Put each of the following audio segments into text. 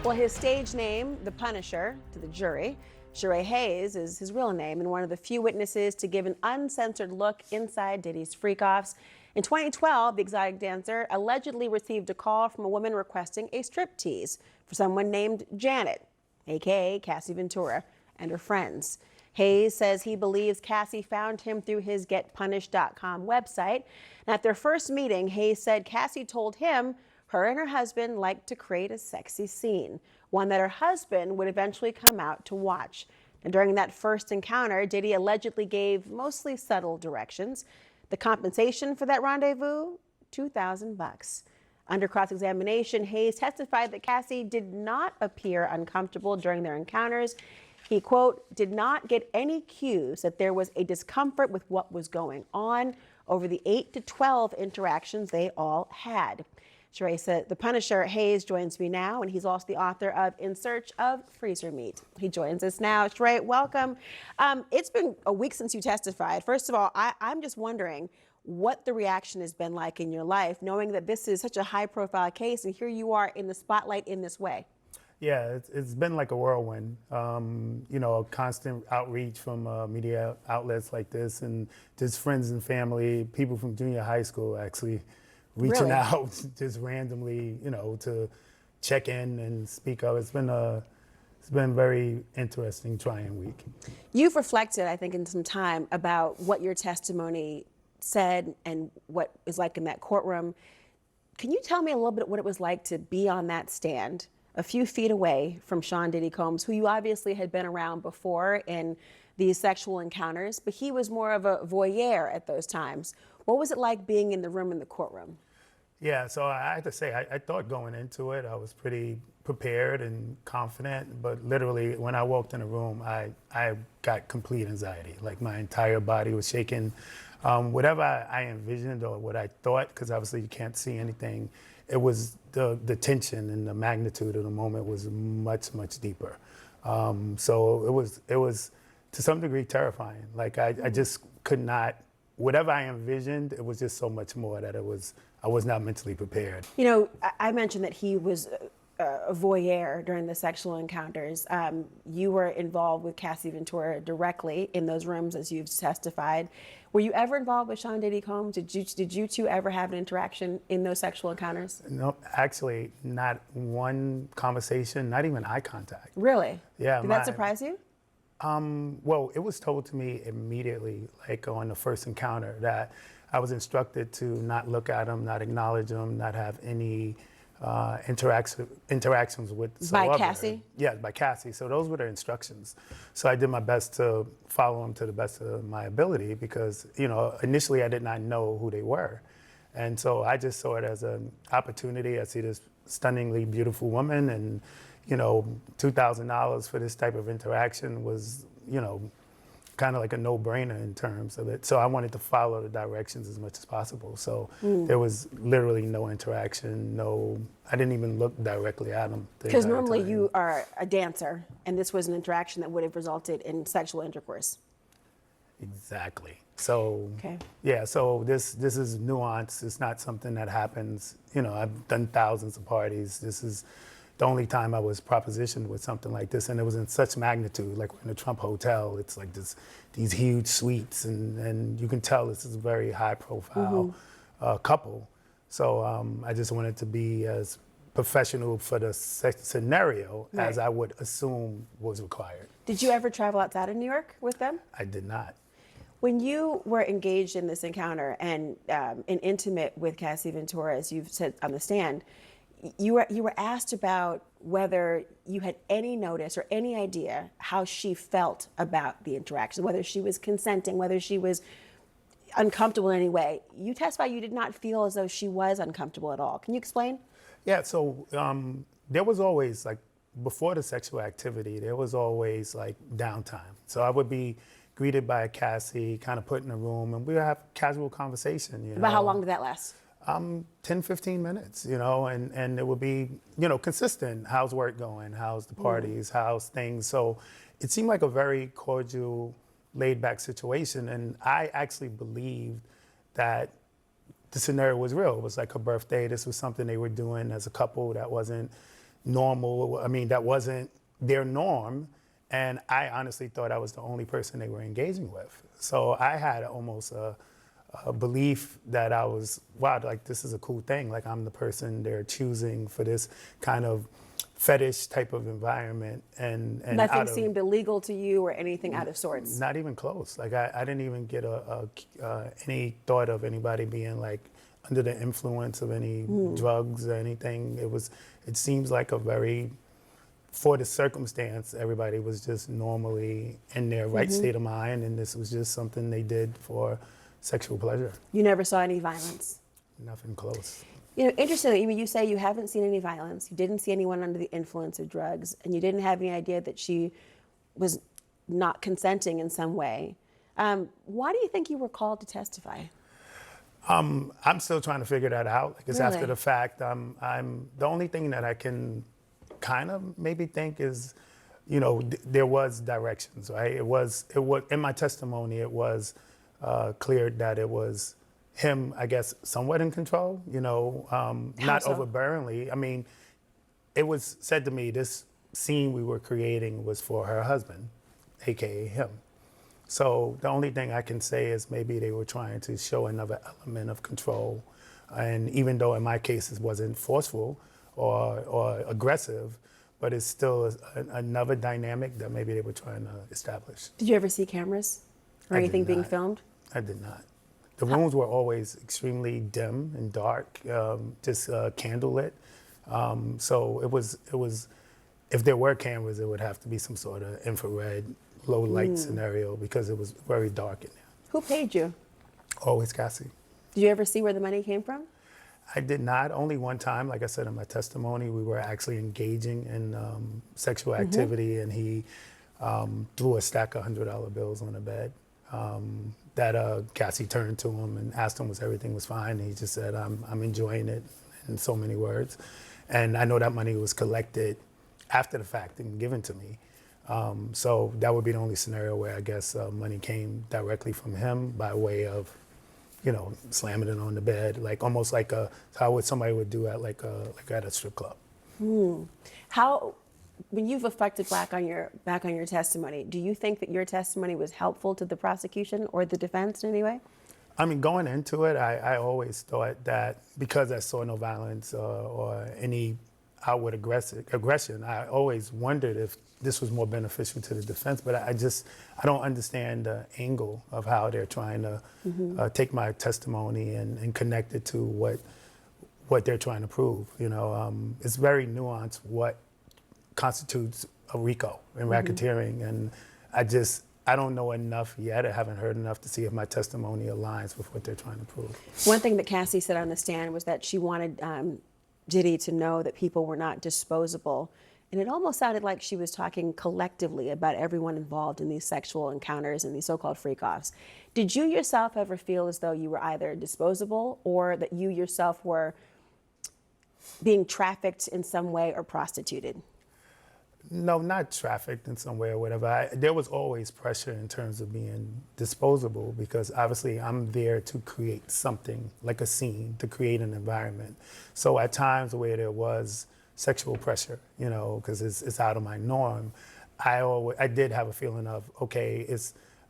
Well, his stage name, The Punisher, to the jury, Sheree Hayes is his real name and one of the few witnesses to give an uncensored look inside Diddy's freak-offs. In 2012, the exotic dancer allegedly received a call from a woman requesting a striptease for someone named Janet, aka Cassie Ventura, and her friends. Hayes says he believes Cassie found him through his GetPunished.com website. And at their first meeting, Hayes said Cassie told him her and her husband liked to create a sexy scene, one that her husband would eventually come out to watch. And during that first encounter, Diddy allegedly gave mostly subtle directions. The compensation for that rendezvous, $2,000. Under cross-examination, Hayes testified that Cassie did not appear uncomfortable during their encounters. He, quote, did not get any cues that there was a discomfort with what was going on over the 8 to 12 interactions they all had. Sheree said, The Punisher, Hayes, joins me now, and he's also the author of In Search of Freezer Meat. He joins us now. Sheree, welcome. It's been a week since you testified. First of all, I'm just wondering what the reaction has been like in your life, knowing that this is such a high-profile case, and here you are in the spotlight in this way. Yeah, it's been like a whirlwind. You know, a constant outreach from media outlets like this, and just friends and family, people from junior high school actually reaching out just randomly, you know, to check in and speak up. It's been a very interesting, trying week. You've reflected, I think, in some time about what your testimony said and what is like in that courtroom. Can you tell me a little bit what it was like to be on that stand a few feet away from Sean Diddy Combs, who you obviously had been around before in these sexual encounters, but he was more of a voyeur at those times. What was it like being in the room in the courtroom? Yeah, so I have to say, I thought going into it, I was pretty prepared and confident, but literally when I walked in the room, I got complete anxiety. Like my entire body was shaking. Whatever I envisioned or what I thought, because obviously you can't see anything, it was the tension and the magnitude of the moment was much, much deeper. So it was to some degree terrifying. Like I just could not, whatever I envisioned, it was just so much more that I was not mentally prepared. You know, I mentioned that he was a voyeur during the sexual encounters. You were involved with Cassie Ventura directly in those rooms, as you've testified. Were you ever involved with Sean Diddy Combs? Did you two ever have an interaction in those sexual encounters? No, actually, not one conversation, not even eye contact. Really? Yeah. Did that surprise you? Well, it was told to me immediately, like on the first encounter, that I was instructed to not look at him, not acknowledge him, not have any interactions with By Cassie? Yeah, by Cassie. So those were the instructions. So I did my best to follow them to the best of my ability because, you know, initially I did not know who they were. And so I just saw it as an opportunity. I see this stunningly beautiful woman and, you know, $2,000 for this type of interaction was, you know, kind of like a no-brainer in terms of it. So I wanted to follow the directions as much as possible. So there was literally no interaction, I didn't even look directly at him. Because normally you are a dancer, and this was an interaction that would have resulted in sexual intercourse. Exactly. So, okay. Yeah, so this is nuance. It's not something that happens, you know, I've done thousands of parties. This is the only time I was propositioned with something like this, and it was in such magnitude. Like we're in the Trump Hotel, it's like these huge suites, and you can tell this is a very high-profile couple. So I just wanted to be as professional for the scenario as I would assume was required. Did you ever travel outside of New York with them? I did not. When you were engaged in this encounter and intimate with Cassie Ventura, as you've said on the stand, you were asked about whether you had any notice or any idea how she felt about the interaction, whether she was consenting, whether she was uncomfortable in any way. You testified you did not feel as though she was uncomfortable at all. Can you explain? Yeah, so there was always, like, before the sexual activity, there was always, like, downtime. So I would be greeted by Cassie, kind of put in a room, and we would have casual conversation, you know. About how long did that last? 10, 15 minutes, you know, and it would be, you know, consistent. How's work going? How's the parties? How's things? So it seemed like a very cordial, laid back situation. And I actually believed that the scenario was real. It was like her birthday. This was something they were doing as a couple that wasn't normal. I mean, that wasn't their norm. And I honestly thought I was the only person they were engaging with. So I had almost a belief that I was, wow, like this is a cool thing. Like I'm the person they're choosing for this kind of fetish type of environment. And Nothing seemed illegal to you or anything out of sorts. not even close. Like I didn't even get any thought of anybody being like under the influence of any drugs or anything. It seems like a very, for the circumstance, everybody was just normally in their right state of mind, and this was just something they did for sexual pleasure. You never saw any violence. Nothing close. You know, interestingly, you say you haven't seen any violence, you didn't see anyone under the influence of drugs, and you didn't have any idea that she was not consenting in some way. Why do you think you were called to testify? I'm still trying to figure that out. Like it's Really? after the fact. I'm the only thing that I can kind of maybe think is, you know, there was directions, right? It was in my testimony. It was clear that it was him, I guess, somewhat in control. You know, not so? overbearingly. I mean, it was said to me this scene we were creating was for her husband, aka him. So the only thing I can say is maybe they were trying to show another element of control. And even though in my case it wasn't forceful or aggressive, but it's still another dynamic that maybe they were trying to establish. Did you ever see cameras or I did anything being not. filmed? I did not. The rooms were always extremely dim and dark, just candlelit. So it was, if there were cameras, it would have to be some sort of infrared, low light scenario because it was very dark in there. Who paid you? Always Cassie. Did you ever see where the money came from? I did not. Only one time, like I said in my testimony, we were actually engaging in sexual activity, and he threw a stack of $100 bills on the bed. That Cassie turned to him and asked him was everything was fine. And he just said, I'm enjoying it, in so many words. And I know that money was collected after the fact and given to me. So that would be the only scenario where I guess money came directly from him by way of, you know, slamming it on the bed, like almost like how somebody would do at like at a strip club. How, when you've reflected back on your testimony, do you think that your testimony was helpful to the prosecution or the defense in any way? I mean, going into it, I always thought that because I saw no violence or any outward aggression, I always wondered if this was more beneficial to the defense. But I don't understand the angle of how they're trying to take my testimony and connect it to what they're trying to prove. You know, it's very nuanced what constitutes a RICO and racketeering, and I don't know enough yet. I haven't heard enough to see if my testimony aligns with what they're trying to prove. One thing that Cassie said on the stand was that she wanted Diddy to know that people were not disposable. And it almost sounded like she was talking collectively about everyone involved in these sexual encounters and these so-called freak-offs. Did you yourself ever feel as though you were either disposable or that you yourself were being trafficked in some way or prostituted? No, not trafficked in some way or whatever. There was always pressure in terms of being disposable because obviously I'm there to create something, like a scene, to create an environment. So at times where there was sexual pressure, you know, because it's out of my norm, I did have a feeling of, okay,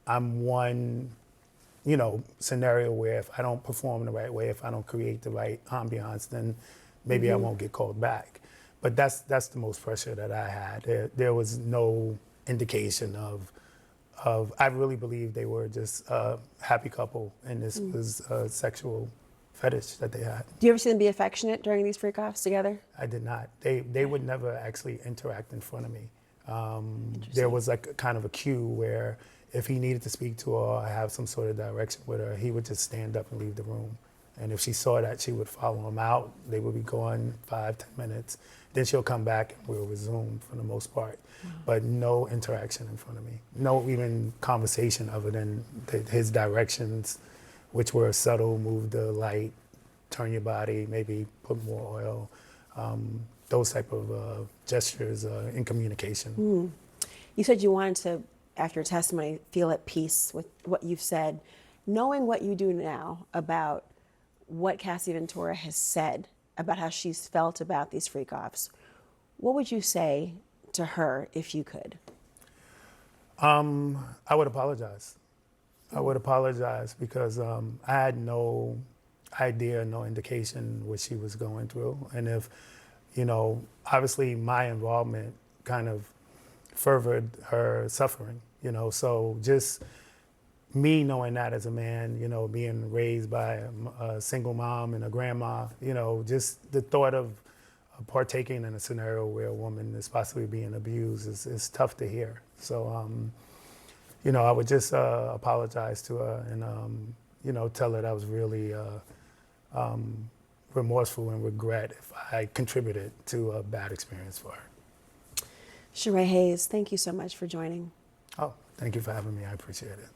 I'm one, you know, scenario where if I don't perform the right way, if I don't create the right ambiance, then maybe I won't get called back. But that's the most pressure that I had. There was no indication of I really believe they were just a happy couple, and this was a sexual fetish that they had. Do you ever see them be affectionate during these freak-offs together? I did not. They would never actually interact in front of me. There was like a kind of a cue where if he needed to speak to her or have some sort of direction with her, he would just stand up and leave the room. And if she saw that, she would follow him out. They would be gone 5-10 minutes. Then she'll come back and we'll resume for the most part. But no interaction in front of me. No even conversation other than his directions, which were subtle: move the light, turn your body, maybe put more oil. Those type of gestures in communication. You said you wanted to, after your testimony, feel at peace with what you've said. Knowing what you do now about what Cassie Ventura has said about how she's felt about these freak-offs, what would you say to her if you could? I would apologize. I would apologize because I had no idea, no indication what she was going through. And if, obviously my involvement kind of furthered her suffering, so just me knowing that as a man, being raised by a single mom and a grandma, just the thought of partaking in a scenario where a woman is possibly being abused is tough to hear. So, I would just apologize to her and, tell her that I was really remorseful and regret if I contributed to a bad experience for her. Sheree Hayes, thank you so much for joining. Oh, thank you for having me. I appreciate it.